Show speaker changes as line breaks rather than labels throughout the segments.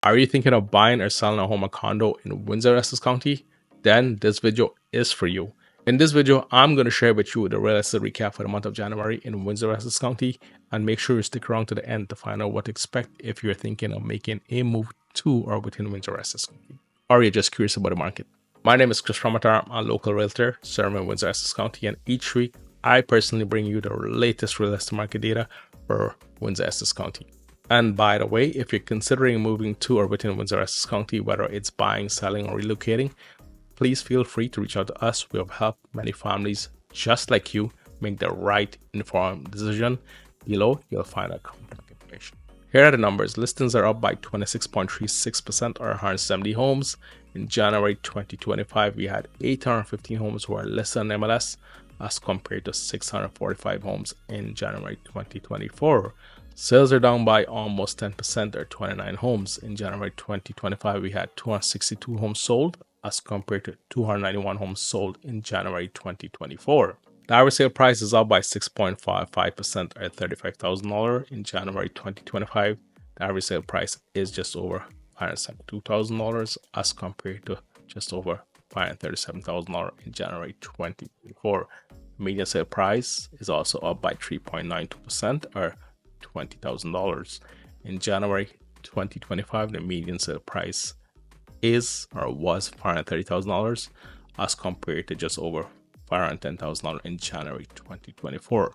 Are you thinking of buying or selling a home or condo in Windsor Essex County? Then this video is for you. In this video, I'm going to share with you the real estate recap for the month of January in Windsor Essex County, and make sure you stick around to the end to find out what to expect if you're thinking of making a move to or within Windsor Essex County, or you're just curious about the market. My name is Kris Ramotar. I'm a local realtor serving Windsor Essex County, and each week I personally bring you the latest real estate market data for Windsor Essex County. And by the way, if you're considering moving to or within Windsor Essex County, whether it's buying, selling, or relocating, please feel free to reach out to us. We have helped many families just like you make the right informed decision. Below, you'll find our contact information. Here are the numbers. Listings are up by 26.36% or 170 homes. In January 2025, we had 815 homes who are listed on MLS as compared to 645 homes in January 2024. Sales are down by almost 10% or 29 homes. In January 2025, we had 262 homes sold as compared to 291 homes sold in January 2024. The average sale price is up by 6.55% or $35,000. In January 2025, the average sale price is just over $572,000 as compared to just over $537,000 in January 2024. Median sale price is also up by 3.92% or $20,000. In January 2025, the median sale price is or was $530,000 as compared to just over $510,000 in January 2024.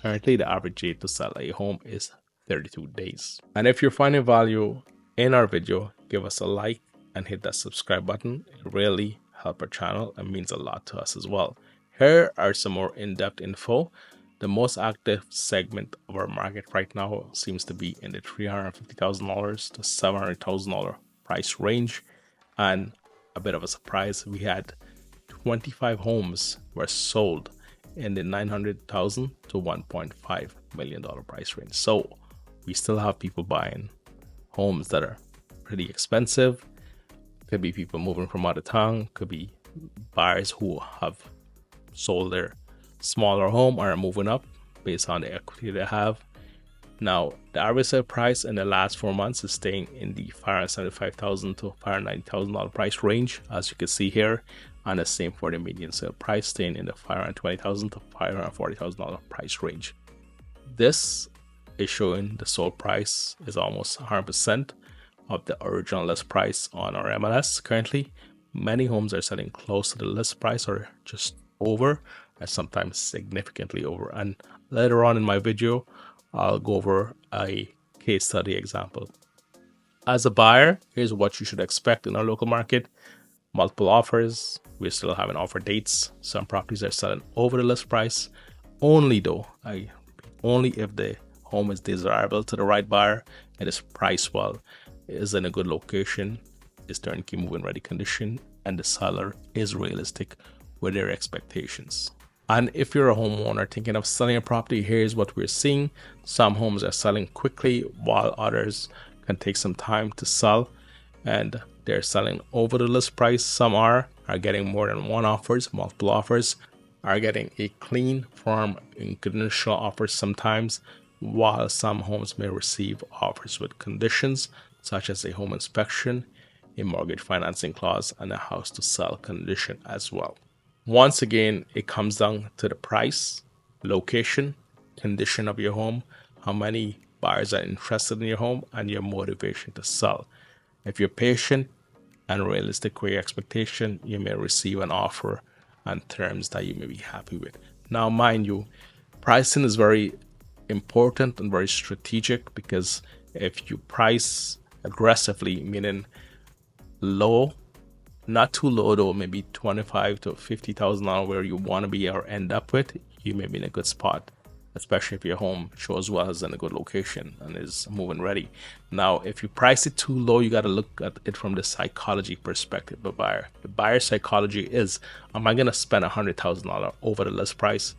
Currently, the average date to sell a home is 32 days. And if you're finding value in our video, give us a like and hit that subscribe button. It really helps our channel and means a lot to us as well. Here are some more in-depth info. The most active segment of our market right now seems to be in the $350,000 to $700,000 price range. And a bit of a surprise, we had 25 homes were sold in the $900,000 to $1.5 million price range. So we still have people buying homes that are pretty expensive. Could be people moving from out of town, could be buyers who have sold their smaller home or are moving up based on the equity they have. Now, the average sale price in the last 4 months is staying in the $575,000 to $590,000 price range, as you can see here, and the same for the median sale price, staying in the $520,000 to $540,000 price range. This is showing the sold price is almost 100% of the original list price on our MLS currently. Many homes are selling close to the list price or just over, and sometimes significantly over. And later on in my video, I'll go over a case study example. As a buyer, here's what you should expect in our local market. Multiple offers. We're still having offer dates. Some properties are selling over the list price. Only if the home is desirable to the right buyer, it is priced well, is in a good location, is turnkey move-in ready condition, and the seller is realistic with their expectations. And if you're a homeowner thinking of selling a property, here's what we're seeing. Some homes are selling quickly while others can take some time to sell, and they're selling over the list price. Some are getting more than one offers, multiple offers, are getting a clean form in conditional offers sometimes, while some homes may receive offers with conditions such as a home inspection, a mortgage financing clause, and a house to sell condition as well. Once again, it comes down to the price, location, condition of your home, how many buyers are interested in your home, and your motivation to sell. If you're patient and realistic with your expectation, you may receive an offer and terms that you may be happy with. Now, mind you, pricing is very important and very strategic, because if you price aggressively, meaning low, not too low though, maybe $25,000 to $50,000 where you want to be or end up with, you may be in a good spot, especially if your home shows well, is in a good location and is moving ready. Now, if you price it too low, you got to look at it from the psychology perspective of the buyer. The buyer psychology is, am I going to spend $100,000 over the list price?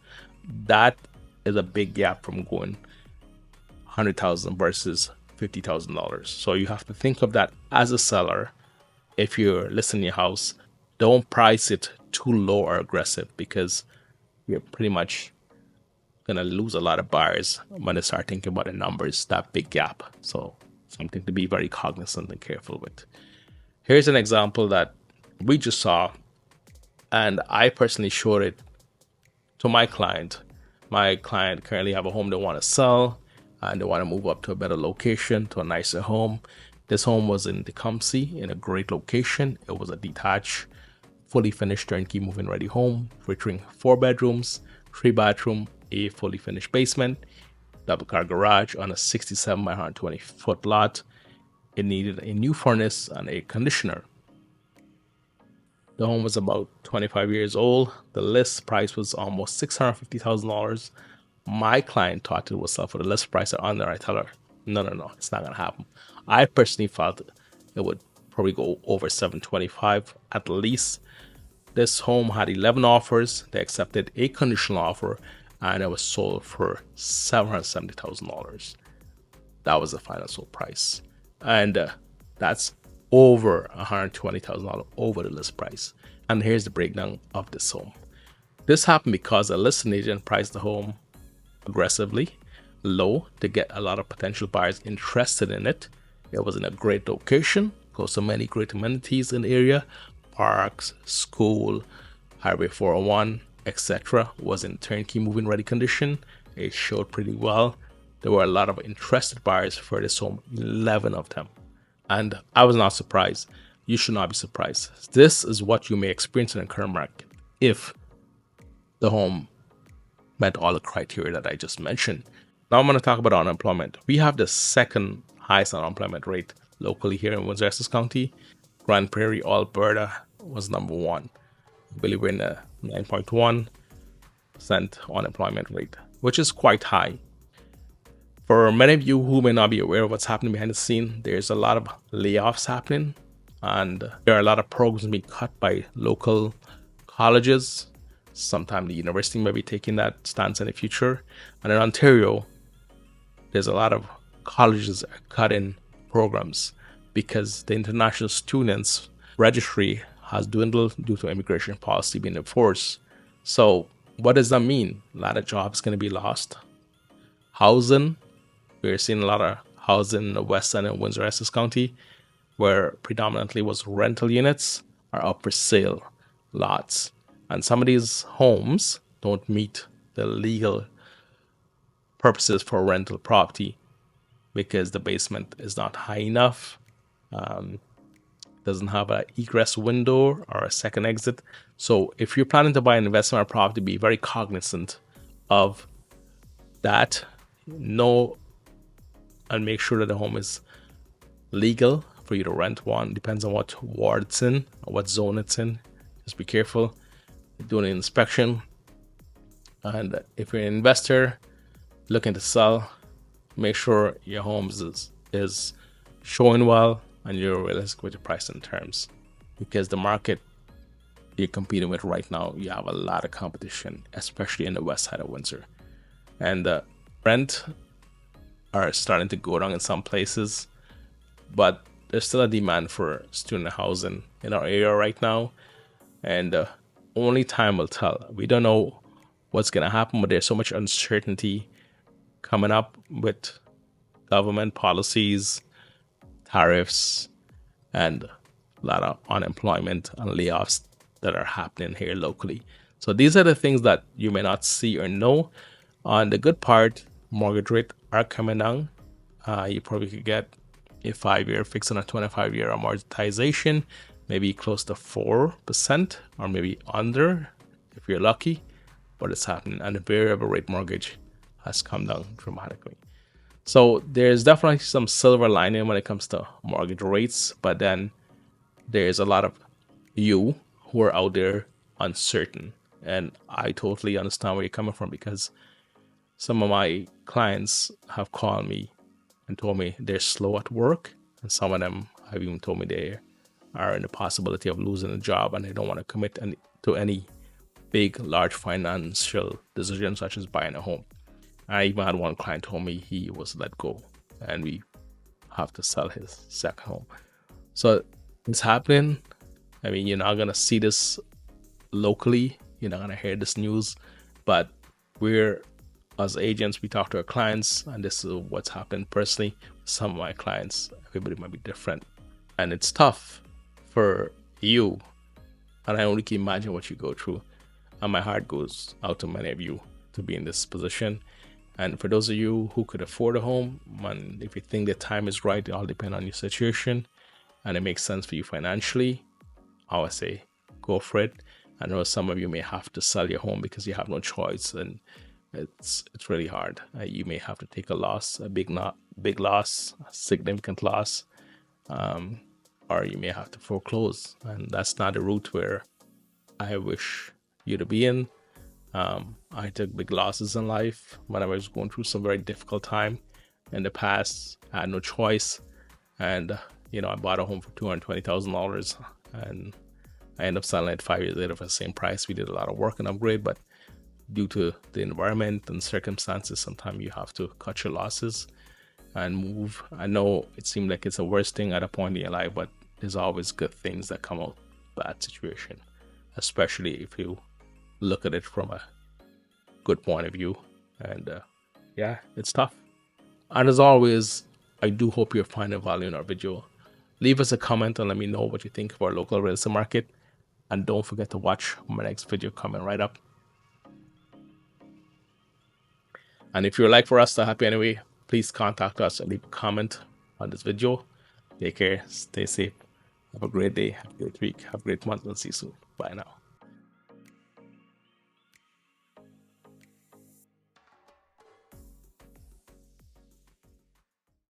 That is a big gap from going $100,000 versus $50,000. So you have to think of that as a seller. If you're listing your house, don't price it too low or aggressive, because you're pretty much going to lose a lot of buyers when they start thinking about the numbers, that big gap. So something to be very cognizant and careful with. Here's an example that we just saw, and I personally showed it to my client. My client currently have a home they want to sell, and they want to move up to a better location, to a nicer home. This home was in Tecumseh, in a great location. It was a detached, fully finished turnkey move-in ready home, featuring 4 bedrooms, 3 bathroom, a fully finished basement, double car garage on a 67 by 120 foot lot. It needed a new furnace and a conditioner. The home was about 25 years old. The list price was almost $650,000. My client thought it would sell for the list price or under. I tell her, no, it's not gonna happen. I personally felt it would probably go over 725 at least. This home had 11 offers. They accepted a conditional offer, and it was sold for $770,000. That was the final sold price, and that's over $120,000 over the list price. And here's the breakdown of this home. This happened because a listing agent priced the home aggressively low to get a lot of potential buyers interested in it. It was in a great location, close to many great amenities in the area, parks, school, Highway 401, etc. Was in turnkey move-in ready condition. It showed pretty well. There were a lot of interested buyers for this home, 11 of them. And I was not surprised. You should not be surprised. This is what you may experience in the current market if the home met all the criteria that I just mentioned. Now I'm going to talk about unemployment. We have the second highest unemployment rate locally here in Windsor Essex County. Grand Prairie, Alberta was number 1. I believe we're in a 9.1% unemployment rate, which is quite high. For many of you who may not be aware of what's happening behind the scene, there's a lot of layoffs happening, and there are a lot of programs being cut by local colleges. Sometimes the university may be taking that stance in the future. And in Ontario, there's a lot of colleges are cutting programs because the international students registry has dwindled due to immigration policy being enforced. So what does that mean? A lot of jobs going to be lost. Housing, we're seeing a lot of housing in the west end of Windsor Essex County, where predominantly was rental units, are up for sale, lots. And some of these homes don't meet the legal purposes for rental property because the basement is not high enough, doesn't have an egress window or a second exit. So if you're planning to buy an investment property, be very cognizant of that. Know and make sure that the home is legal for you to rent one. Depends on what ward it's in or what zone it's in. Just be careful doing an inspection. And if you're an investor looking to sell, make sure your home is showing well and you're realistic with your price and terms, because the market you're competing with right now, you have a lot of competition, especially in the west side of Windsor, and rent are starting to go down in some places, but there's still a demand for student housing in our area right now, and only time will tell. We don't know what's going to happen, but there's so much uncertainty coming up with government policies, tariffs, and a lot of unemployment and layoffs that are happening here locally. So these are the things that you may not see or know. On the good part, mortgage rates are coming down. You probably could get a 5-year fixed on a 25-year amortization, maybe close to 4% or maybe under if you're lucky, but it's happening. And the variable rate mortgage has come down dramatically. So there's definitely some silver lining when it comes to mortgage rates, but then there's a lot of you who are out there uncertain. And I totally understand where you're coming from, because some of my clients have called me and told me they're slow at work. And some of them have even told me they are in the possibility of losing a job and they don't want to commit to any big, large financial decisions such as buying a home. I even had one client told me he was let go and we have to sell his second home. So it's happening. I mean, you're not going to see this locally. You're not going to hear this news, but we're as agents, we talk to our clients, and this is what's happened personally. Some of my clients, everybody might be different, and it's tough for you. And I only can imagine what you go through. And my heart goes out to many of you to be in this position. And for those of you who could afford a home, and if you think the time is right, it all depends on your situation, and it makes sense for you financially, I would say go for it. I know some of you may have to sell your home because you have no choice, and it's really hard. You may have to take a loss, a big loss, a significant loss, or you may have to foreclose, and that's not a route where I wish you to be in. I took big losses in life when I was going through some very difficult time in the past. I had no choice, and I bought a home for $220,000, and I ended up selling it 5 years later for the same price. We did a lot of work and upgrade, but due to the environment and circumstances, sometimes you have to cut your losses and move. I know it seemed like it's the worst thing at a point in your life, but there's always good things that come out of bad situation, especially if you look at it from a good point of view. And yeah, it's tough. And as always, I do hope you're finding value in our video. Leave us a comment and let me know what you think of our local real estate market. And don't forget to watch my next video coming right up. And if you'd like for us to help you anyway, please contact us and leave a comment on this video. Take care, stay safe, have a great day, have a great week, have a great month, and see you soon. Bye now.